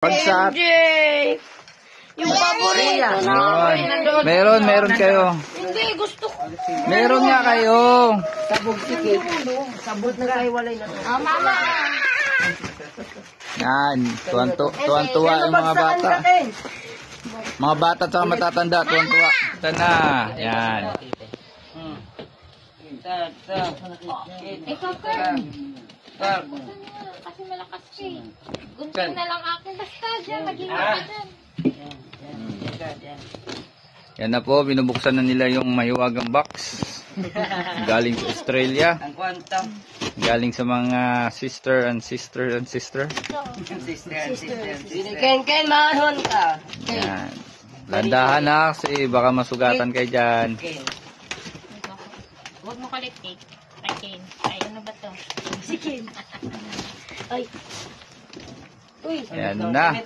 Pagsat. MJ! Yung paborito na. Meron kayo. Hindi, gusto ko. Meron nga kayo. Sabog si Kate. Sabog na kayo, walay na. Mama! Yan. Tuwan-tuwa yung mga bata. Mga bata at matatanda. Tuwan-tuwa. Ito na. Yan. Ikaw, Kern. Kasi malakas ka eh. Gunting na lang akin. Basta dyan, maging ka dyan. Yan na po. Binubuksan na nila yung mahiwagang box. Galing sa Australia. Ang kwanta. Galing sa mga sister and sister. Sister. Ken, mahon ka. Yan. Landahan na kasi baka masugatan kayo dyan. Huwag mo kalit cake. Ay, Ken. Ay, ano ba to? Si Ken. Ay. Uy. Yan na.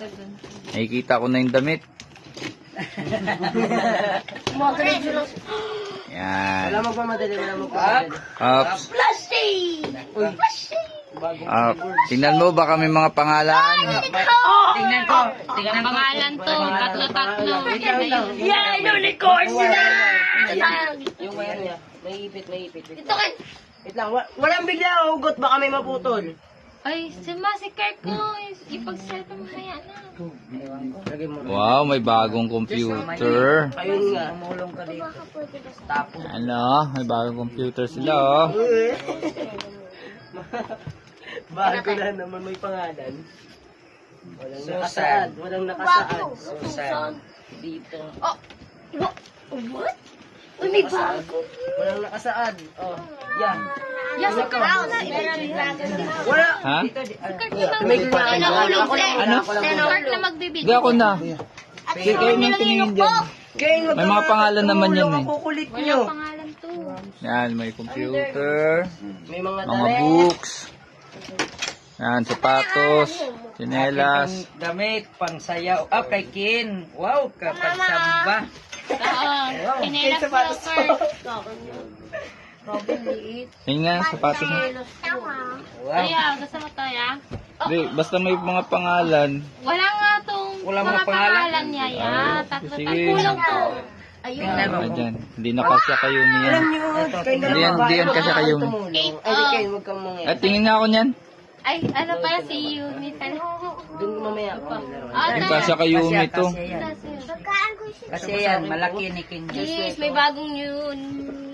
Nakikita ko na yung damit. Yan. Wala magmamadali, wala magmamadali. Ups. Plastic! Tingnan mo, baka may mga pangalan. Tingnan ko. Tingnan pangalan to. Tatlo-tatlo. Yan, unicorn sila! Yung wire niya. May ipit. Ito kay... Wait lang, walang bigla hugot, baka may maputol. Ay, si Kern ko. Ipag-selfie mo kaya na. Lagay mo. Wow, may bagong computer. Ayun nga. Tumulong ka dito. Ano, may bagong computer sila, oh. Bago na naman may pangalan. Walang Susan. nakasaad. Walang nakasaad. Susan. Dito. Oh! What? Uy, may bago. Walang nakasaad. Oh, yan. Yes, ikaw. Wala. Ha? May kumain Tinahulog ako lang. Ano? Ako lang. Kern na magbibig. Hindi ako na. Sige kayo nang tumingin dyan. May mga pangalan naman yan, eh. Ang kukulit nyo. Walang pangalan to. Yan, may computer. May mga Mga damit. books. Yan, sapatos. Tsinelas. Damit, pang sayaw. Ah, kay Kin. Wow, kapag samba. Oo. Pinelas ko, Kern. Yan nga, sapatos na. Wow. Kaya, gusto mo to, ya? Hindi, basta may mga pangalan. Wala nga tong Wala mga mga pangalan? pangalan niya, ya. Tatlo, Sige. kulang to. Ayun. Tingnan mo. Ayan, hindi na kasya kayo niyan. Alam nyo, kayo na Hindi yan, hindi yan kasi kayo. tumulong. Ay, di kayo, huwag kang mga. At tingin nga ako niyan. Ay, ano pala si Yumi pala? Doon mamaya ako. Hindi kasya kayo ito. Kasi yan, malaki ni Kin. Yes, may bagong yun.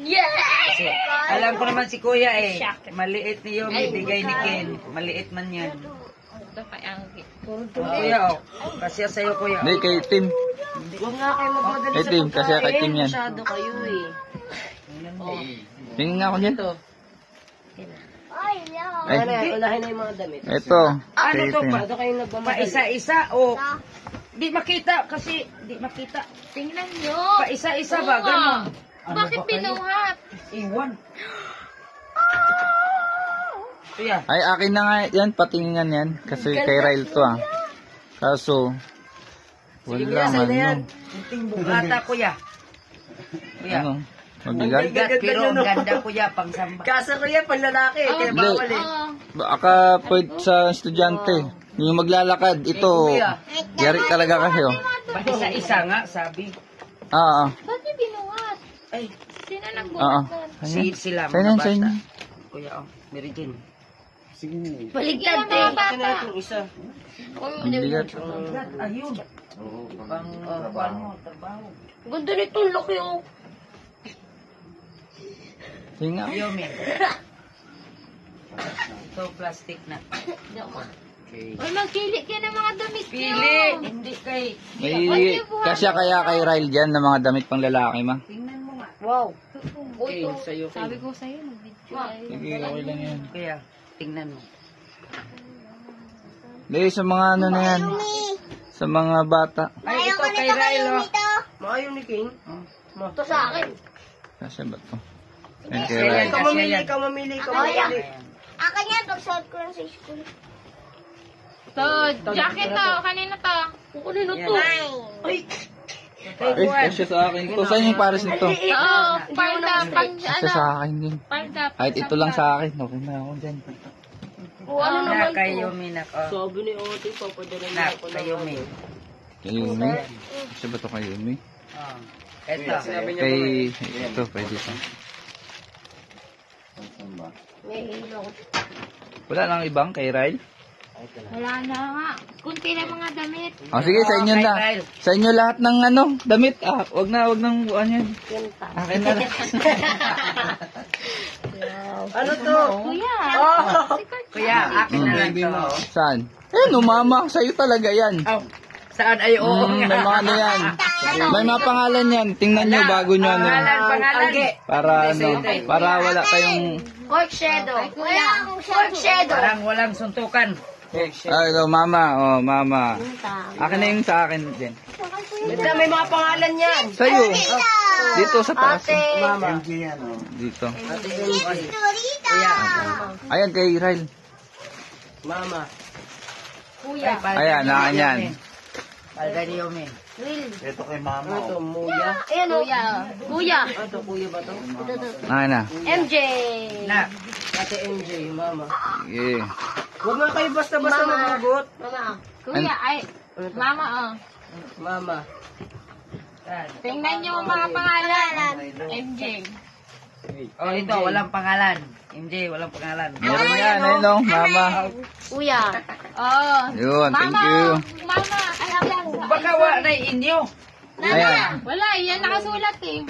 Yes! Kasi, alam ko naman si Kuya eh. Maliit ni Yomi, bigay ni Kin. Maliit man yan. Ito pa ang... Kuya, oh. Kasi sa'yo, Kuya. Hindi, kay Tim. Huwag nga kayo magmadali Kay sa Tim, kasi kay Tim yan. Masyado kayo eh. Tingin nga ako niyan. Ay, Ano yan, unahin na yung mga damit. ito. Ano Kay to Tim. pa? Masyado kayo nagmamadali. Pa-isa-isa, oh. Di makita, kasi di makita. Tingnan nyo. Pa-isa-isa Oo ba? nga. Ganon. Bakit pinuhat? Iwan. Kuya. Ay, akin na nga yan. Patingan yan. Kasi kay Ryle to, ah. Kaso, wala sa'yo na yan. ano. Bugata, Kuya. Kuya. Ano? Mabigat? Bigat, pero ang ganda, Kuya, pang samba. Kaso ko yan, pang lalaki. Kaya Hindi. bawal eh. Oo. Baka pwede sa estudyante. Yung maglalakad, ito. Yari talaga kayo. Pa-isa-isa nga, sabi. Oo. Ba't niyo binuhat? Ay, Sino Oo. nagbuhat nun? sila, Sa'yo mga na, sa'yo bata. na. Kuya, oh, Mary Jane. Baligtad mga Ito na bata. itong isa. Ang bigat. Ayun. Pang, ano, trabaho. Ganda nitong laki oh. Sige nga. Yomi. Ito, plastic na. Uy, magpili kayo ng mga damit nyo. Pili! Hindi kay... May kasya kaya kay Ryle dyan ng mga damit pang lalaki, ma? Tingnan mo nga. Wow. Okay, sa'yo. Sabi ko sa'yo, mag-video ay. Sige, okay lang yan. Kaya, tingnan mo. Hindi, sa mga ano na yan. Sa mga bata. Ay, ito kay Ryle, oh. Maayon ni King. Ito sa akin. Kasya ba to? Yan kay Ayan, Ryle. Ikaw mamili, ikaw mamili, ikaw mamili. Akin yan, pag-suot ko lang sa school. Ito, jacket to. Kanina to. Kanina to. Ay, Eh, kasya sa akin. Ito, saan yung pares nito? Oo, parda, pang Kasya ano. sa akin din. Parda. Kahit ito lang sa akin. Okay na ako dyan. Ano naman kay to? Yumi na ko. Sabi ni Ate, papadala niya Nak, ako kay Yumi. Kayumi? Siya ba ito Kayumi? Oh. Ito. Kay... Ito, pwede ito. May hilo. Wala nang ibang kay Ryle? Wala na nga. Kunti lang mga damit. Oh, sige, sa inyo na. Sa inyo lahat ng damit. Wag nang buwan yan. Akin na lang. Ano to? Kuya. Kuya, akin na lang to. Saan? Mama, sa'yo talaga yan. Oh, saan ay oo? May mga ano yan. May mga pangalan yan. Tingnan nyo bago nyo ano. Pangalan. Para wala kayong... Pork shadow. Kuya, pork shadow. Parang walang suntukan. Ay, mama. Oh, mama. Akin na yung sa akin din. Ito, may mga pangalan yan. Sa'yo. Dito sa taas. Mama. Dito. Kuya. Ayan, kay Ryle. Mama. Kuya. Ayan, akin yan. Palda ni Yumi. Ito, Muya. Ayan, Kuya. Kuya. Ito, Kuya ba to? Akin na. MJ. Nak. Ate MJ, Mama. Sige. Huwag nga kayo basta-basta magugot. Mama. Kuya, ay. Mama, oh. Mama. Tingnan niyo ang mga pangalan. MJ. Oh, ito, walang pangalan. MJ, walang pangalan. Meron yan, ayun mama. Kuya. Oh. Yun, thank Mama, you. Mama, alam lang. Baka wala inyo. Ayan. Wala, yan nakasulat eh.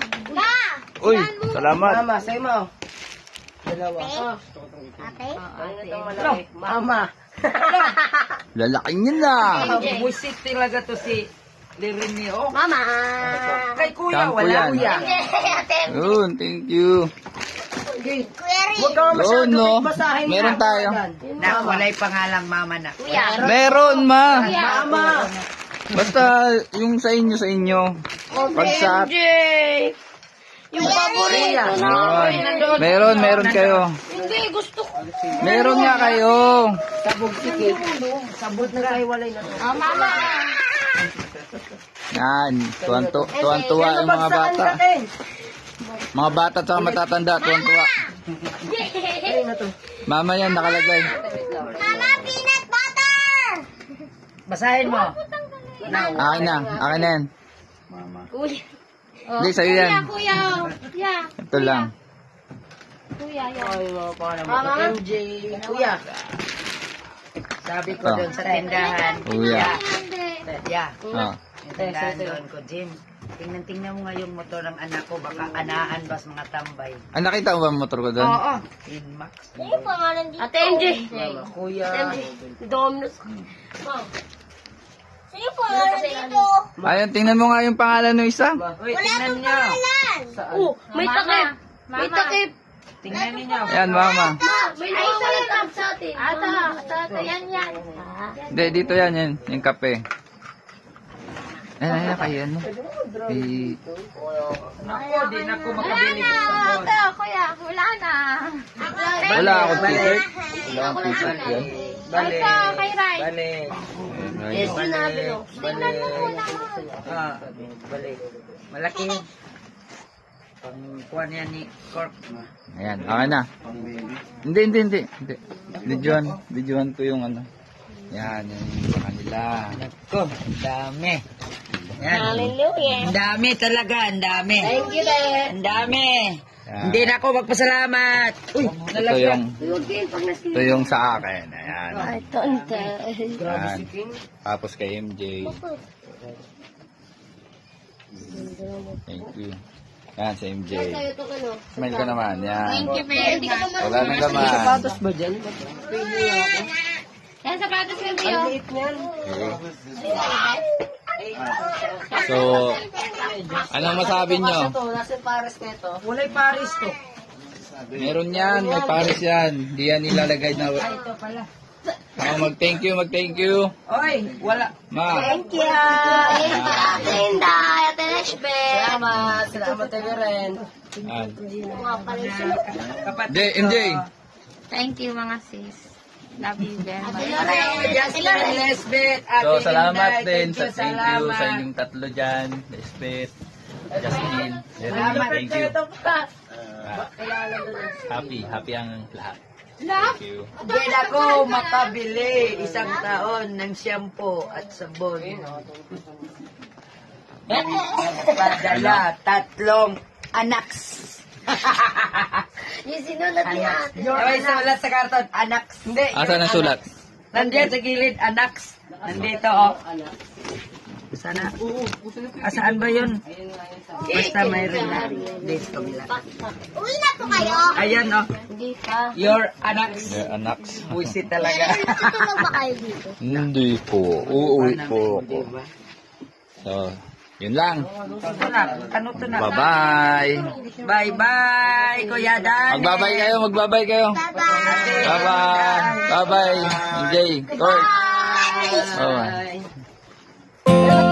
Uy, salamat. Mama, sa'yo mo. Dalawa. Ano itong malaki? Mama. Lalaki niya na. Buisit talaga to si Lirinio. Mama. Kay kuya, Sampo wala yan. kuya. Yun, thank you. Huwag ka Yun, no. Meron tayo. Nak, walay pangalang mama na. Kuya. Meron, ma. Mama. Basta yung sa inyo. Pag sa... MJ. Yung paborito Yun. Meron kayo. Hindi, gusto ko. Meron nga kayo. Sabog si Kate. Sabog na kayo, walay na to. Oh, Mama. Yan. Tuwan-tuwa yung mga bata. Mga bata at matatanda. Tuwan-tuwa. Ayun na to. Mama yan, nakalagay. Basahin mo. Akin na yan. Kuya. Hindi, sa'yo yan. Kuya. Kuya. Ito lang. Kuya, yan. Ay, mga pangalan mo. MJ. Kuya. Sabi ko Oh. doon sa tindahan. Kuya. Yeah. Oh. Yung tindahan doon ko, Jim. Tingnan mo nga yung motor ng anak ko. Baka anaan ba sa mga tambay. Ah, nakita mo ba ang motor ko doon? Oo. Inmax. Ate MJ. Kuya. Domino's. Ayun, tingnan mo nga yung pangalan ng isa. Uy, tingnan nyo. Oh, may takip. May Mama. takip. Tingnan ninyo. Ayan, mama. May nakakalap sa atin. Ata, yan. Hindi, dito yan. Yung kape. Ayan, kayo ano. Naku, di na ako makabili ng sabon. Ata, kuya, wala na. Wala ako t-shirt. Wala akong t-shirt yan. Bale. Ito, kay Rai. Bale. Yes, sinabi ko. Bale. Ah, bale. Malaki. Pangkuha niya ni Corp. Ayan, okay na. Hindi. Videoan ko yung ano. Yan, yung kanila. Ko, dami. Yan. Hallelujah. Ang dami talaga, ang dami. Thank you, Dad. Ang dami. Yan. Hindi na ako magpasalamat. Uy, Ito yung sa akin. Ayan. Ay, tonta. Yan. Tapos kay MJ. Thank you. Yan, sa MJ. Ito ka, no? Smile ka naman. Yan. Thank you very much. Wala nang laman. Sapatos ba dyan? Pwede ako. Yan, sapatos ko Ang sa'yo. liit niyan. So, anong masabi nyo? Nasa Paris na ito. Walay Paris to. Meron yan, may pares yan. Di yan ilalagay na... Ito pala. Mag-thank you. Oy, wala. Ma. Thank you. Ate Inday, Ate Neshbe. Salamat tayo rin. Yan. Mga palisyo. MJ. Thank you, mga sis. Love you very much. Justin, Lesbeth, So, Ate salamat Inday, din sa thank you salamat. sa inyong tatlo dyan. Lesbeth, Justin. Salamat. Thank you. Ito pa. Happy ang lahat. Hindi ako makabili isang taon ng shampoo at sabon. Padala 3 anaks. Yung sinulat niya. May sulat sa karton, anaks. Hindi. Asan ang sulat? Nandiyan sa gilid, anaks. Nandito, oh. Sana. Saan ba yun? Basta mayroon na. Dito, kabila. Uwi na po kayo. Ayan, oh. Hindi pa. Your anaks. Your anaks. Buisit talaga. Tutulog ba kayo dito? Hindi po. Uuwi po ako. So, yun lang. Ano to na? Bye-bye. Bye-bye, Kuya Dan. Magbabay kayo, magbabay kayo. Bye-bye. Bye-bye. Bye-bye. Enjoy. Court. Bye. Bye-bye. Bye.